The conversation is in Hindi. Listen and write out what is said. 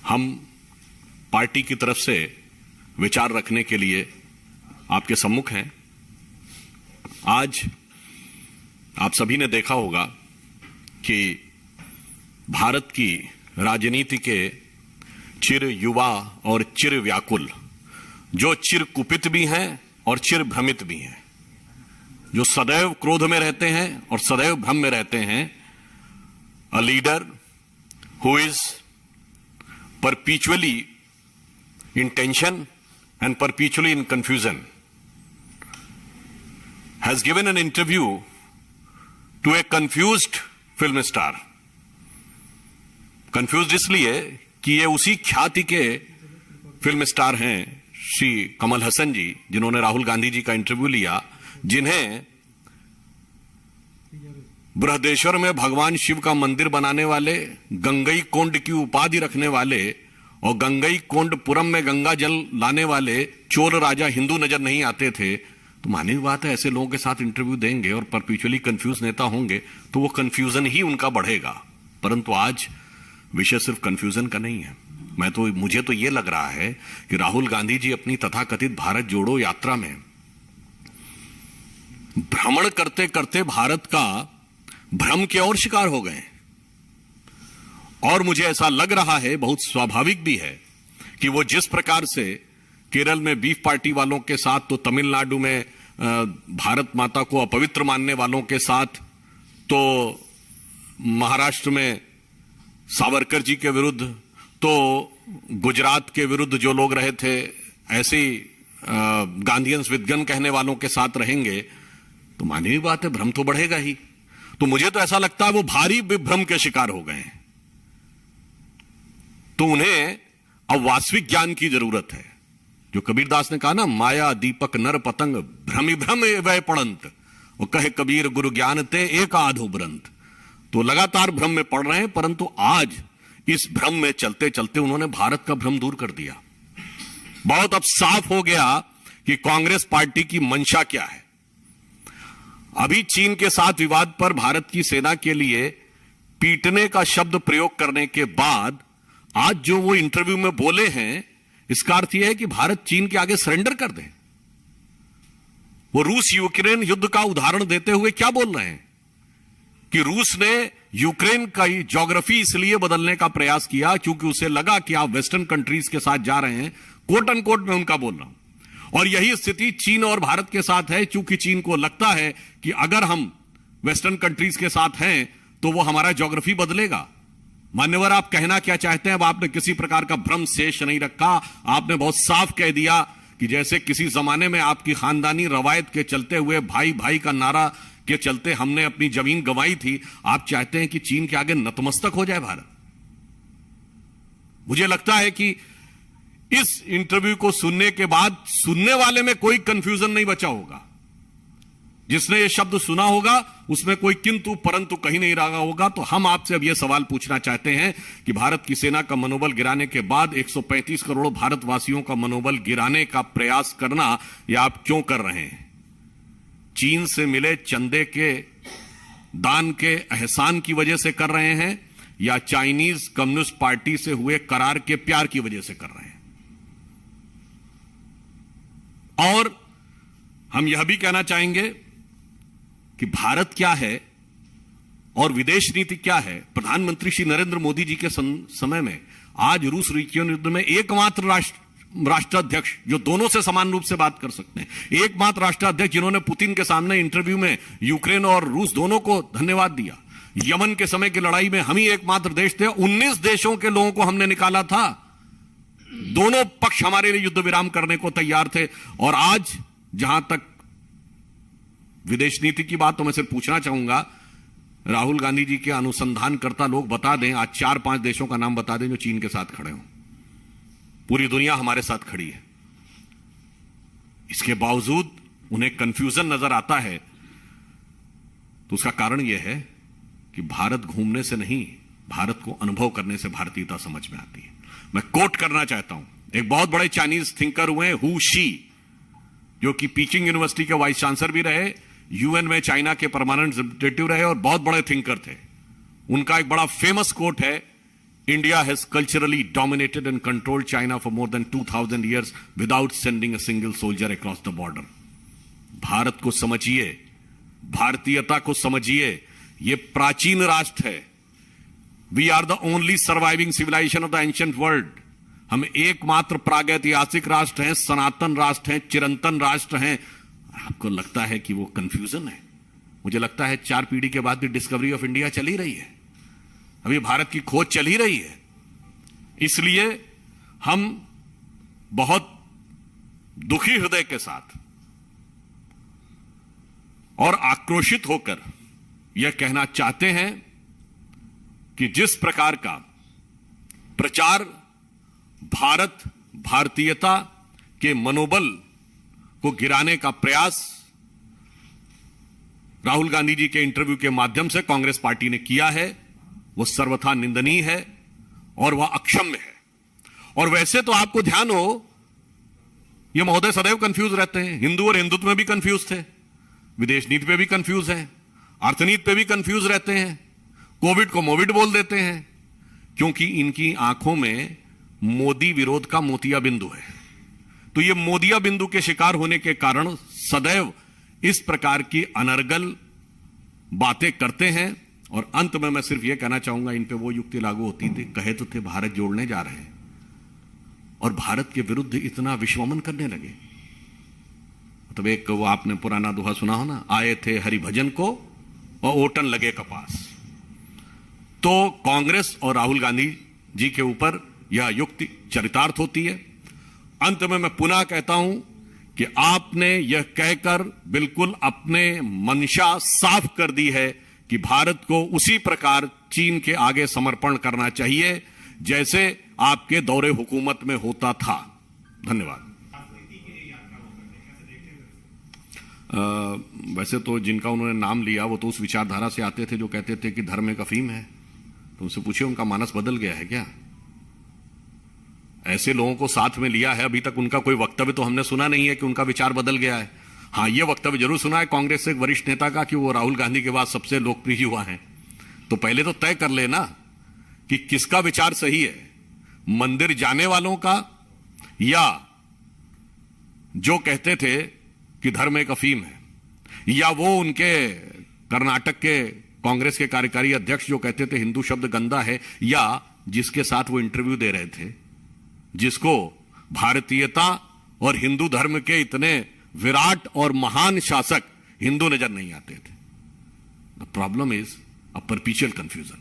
हम पार्टी की तरफ से विचार रखने के लिए आपके सम्मुख हैं। आज आप सभी ने देखा होगा कि भारत की राजनीति के चिर युवा और चिर व्याकुल, जो चिर कुपित भी हैं और चिर भ्रमित भी हैं, जो सदैव क्रोध में रहते हैं और सदैव भ्रम में रहते हैं, a leader who is perpetually in tension and perpetually in confusion, has given an interview to a confused film star. Confused इसलिए कि ये उसी ख्याति के फिल्म स्टार हैं श्री कमल हसन जी, जिन्होंने राहुल गांधी जी का इंटरव्यू लिया, जिन्हें बृहदेश्वर में भगवान शिव का मंदिर बनाने वाले, गंगई कोंड की उपाधि रखने वाले और गंगई कोंडपुरम में गंगा जल लाने वाले चोर राजा हिंदू नजर नहीं आते थे। तो मानी बात है, ऐसे लोगों के साथ इंटरव्यू देंगे और परपेचुअली कंफ्यूज नेता होंगे तो वो कंफ्यूजन ही उनका बढ़ेगा। परंतु आज विषय सिर्फ कंफ्यूजन का नहीं है। मुझे तो ये लग रहा है कि राहुल गांधी जी अपनी तथाकथित भारत जोड़ो यात्रा में भ्रमण करते करते भारत का भ्रम के और शिकार हो गए। और मुझे ऐसा लग रहा है, बहुत स्वाभाविक भी है, कि वो जिस प्रकार से केरल में बीफ पार्टी वालों के साथ, तो तमिलनाडु में भारत माता को अपवित्र मानने वालों के साथ, तो महाराष्ट्र में सावरकर जी के विरुद्ध, तो गुजरात के विरुद्ध जो लोग रहे थे, ऐसे ही गांधीयंस विद गन कहने वालों के साथ रहेंगे तो मानी बात है, भ्रम तो बढ़ेगा ही। तो मुझे तो ऐसा लगता है वो भारी विभ्रम के शिकार हो गए हैं। तो उन्हें अब वास्तविक ज्ञान की जरूरत है। जो कबीरदास ने कहा ना, माया दीपक नर पतंग भ्रमि भ्रम वह पड़ंत, और कहे कबीर गुरु ज्ञान ते एक आधो ब्रंत। तो लगातार भ्रम में पड़ रहे हैं, परंतु आज इस भ्रम में चलते चलते उन्होंने भारत का भ्रम दूर कर दिया। बहुत अब साफ हो गया कि कांग्रेस पार्टी की मंशा क्या है। अभी चीन के साथ विवाद पर भारत की सेना के लिए पीटने का शब्द प्रयोग करने के बाद आज जो वो इंटरव्यू में बोले हैं, इसका अर्थ यह है कि भारत चीन के आगे सरेंडर कर दे। वो रूस यूक्रेन युद्ध का उदाहरण देते हुए क्या बोल रहे हैं कि रूस ने यूक्रेन का ज्योग्राफी इसलिए बदलने का प्रयास किया क्योंकि उसे लगा कि आप वेस्टर्न कंट्रीज के साथ जा रहे हैं। कोट एंड कोट में उनका बोल रहा हूं। और यही स्थिति चीन और भारत के साथ है, क्योंकि चीन को लगता है कि अगर हम वेस्टर्न कंट्रीज के साथ हैं तो वो हमारा ज्योग्राफी बदलेगा। मान्यवर, आप कहना क्या चाहते हैं? अब आपने किसी प्रकार का भ्रम शेष नहीं रखा। आपने बहुत साफ कह दिया कि जैसे किसी जमाने में आपकी खानदानी रवायत के चलते हुए भाई भाई का नारा के चलते हमने अपनी जमीन गंवाई थी, आप चाहते हैं कि चीन के आगे नतमस्तक हो जाए भारत। मुझे लगता है कि इस इंटरव्यू को सुनने के बाद सुनने वाले में कोई कंफ्यूजन नहीं बचा होगा। जिसने ये शब्द सुना होगा उसमें कोई किंतु परंतु कहीं नहीं रहा होगा। तो हम आपसे अब यह सवाल पूछना चाहते हैं कि भारत की सेना का मनोबल गिराने के बाद 135 करोड़ भारतवासियों का मनोबल गिराने का प्रयास करना यह आप क्यों कर रहे हैं? चीन से मिले चंदे के दान के एहसान की वजह से कर रहे हैं, या चाइनीज कम्युनिस्ट पार्टी से हुए करार के प्यार की वजह से कर रहे हैं? और हम यह भी कहना चाहेंगे कि भारत क्या है और विदेश नीति क्या है। प्रधानमंत्री श्री नरेंद्र मोदी जी के समय में आज रूस यूक्रेन युद्ध में एकमात्र राष्ट्राध्यक्ष जो दोनों से समान रूप से बात कर सकते हैं, एकमात्र राष्ट्राध्यक्ष जिन्होंने पुतिन के सामने इंटरव्यू में यूक्रेन और रूस दोनों को धन्यवाद दिया। यमन के समय की लड़ाई में हम ही एकमात्र देश थे, 19 देशों के लोगों को हमने निकाला था। दोनों पक्ष हमारे लिए युद्ध विराम करने को तैयार थे। और आज जहां तक विदेश नीति की बात, तो मैं सिर्फ पूछना चाहूंगा, राहुल गांधी जी के अनुसंधानकर्ता लोग बता दें, आज 4-5 देशों का नाम बता दें जो चीन के साथ खड़े हों। पूरी दुनिया हमारे साथ खड़ी है, इसके बावजूद उन्हें कंफ्यूजन नजर आता है। तो उसका कारण यह है कि भारत घूमने से नहीं, भारत को अनुभव करने से भारतीयता समझ में आती है। मैं कोट करना चाहता हूं, एक बहुत बड़े चाइनीज थिंकर हुए हु शी, जो कि पीचिंग यूनिवर्सिटी के वाइस चांसलर भी रहे, यूएन में चाइना के परमानेंट रिप्रेजेंटेटिव रहे और बहुत बड़े थिंकर थे। उनका एक बड़ा फेमस कोट है India has culturally dominated and controlled China for more than 2000 years without sending a single soldier across the border. Bharat को समझिए, भारतीयता को समझिए, ये प्राचीन राष्ट्र है. We are the only surviving civilization of the ancient world. हम एकमात्र प्रागैतिहासिक राष्ट्र हैं, सनातन राष्ट्र हैं, चिरंतन राष्ट्र हैं. आपको लगता है कि वो कंफ्यूजन है? मुझे लगता है 4 पीढ़ी के बाद भी डिस्कवरी ऑफ इंडिया चल ही रही है. अभी भारत की खोज चल ही रही है. इसलिए हम बहुत दुखी हृदय के साथ और आक्रोशित होकर यह कहना चाहते हैं कि जिस प्रकार का प्रचार भारत भारतीयता के मनोबल को गिराने का प्रयास राहुल गांधी जी के इंटरव्यू के माध्यम से कांग्रेस पार्टी ने किया है, वो सर्वथा निंदनीय है और वह अक्षम्य है. और वैसे तो आपको ध्यान हो, ये महोदय सदैव कंफ्यूज रहते हैं. हिंदू और हिंदुत्व में भी कंफ्यूज थे, विदेश नीति पे भी कंफ्यूज हैं, अर्थनीति पे भी कंफ्यूज रहते हैं, कोविड को मोविड बोल देते हैं, क्योंकि इनकी आंखों में मोदी विरोध का मोतिया बिंदु है. तो ये मोदिया बिंदु के शिकार होने के कारण सदैव इस प्रकार की अनर्गल बातें करते हैं. और अंत में मैं सिर्फ यह कहना चाहूंगा, इन पे वो युक्ति लागू होती थी, कहे तो थे भारत जोड़ने जा रहे हैं और भारत के विरुद्ध इतना विश्वमन करने लगे. मतलब एक वो आपने पुराना दोहा सुना हो ना, आए थे हरिभजन को और ओटन लगे कपास. तो कांग्रेस और राहुल गांधी जी के ऊपर यह युक्ति चरितार्थ होती है. अंत में मैं पुनः कहता हूं कि आपने यह कहकर बिल्कुल अपने मंशा साफ कर दी है कि भारत को उसी प्रकार चीन के आगे समर्पण करना चाहिए जैसे आपके दौरे हुकूमत में होता था. धन्यवाद. वैसे तो जिनका उन्होंने नाम लिया वो तो उस विचारधारा से आते थे जो कहते थे कि धर्म एक अफीम है. तो उनसे पूछिए उनका मानस बदल गया है क्या? ऐसे लोगों को साथ में लिया है, अभी तक उनका कोई वक्तव्य तो हमने सुना नहीं है कि उनका विचार बदल गया है. हाँ, यह वक्तव्य जरूर सुना है कांग्रेस से एक वरिष्ठ नेता का कि वो राहुल गांधी के बाद सबसे लोकप्रिय हुआ है. तो पहले तो तय कर लेना कि किसका विचार सही है, मंदिर जाने वालों का या जो कहते थे कि धर्म एक अफीम है, या वो उनके कर्नाटक के कांग्रेस के कार्यकारी अध्यक्ष जो कहते थे हिंदू शब्द गंदा है, या जिसके साथ वो इंटरव्यू दे रहे थे जिसको भारतीयता और हिंदू धर्म के इतने विराट और महान शासक हिंदू नजर नहीं आते थे. The problem is a परपीचुअल confusion.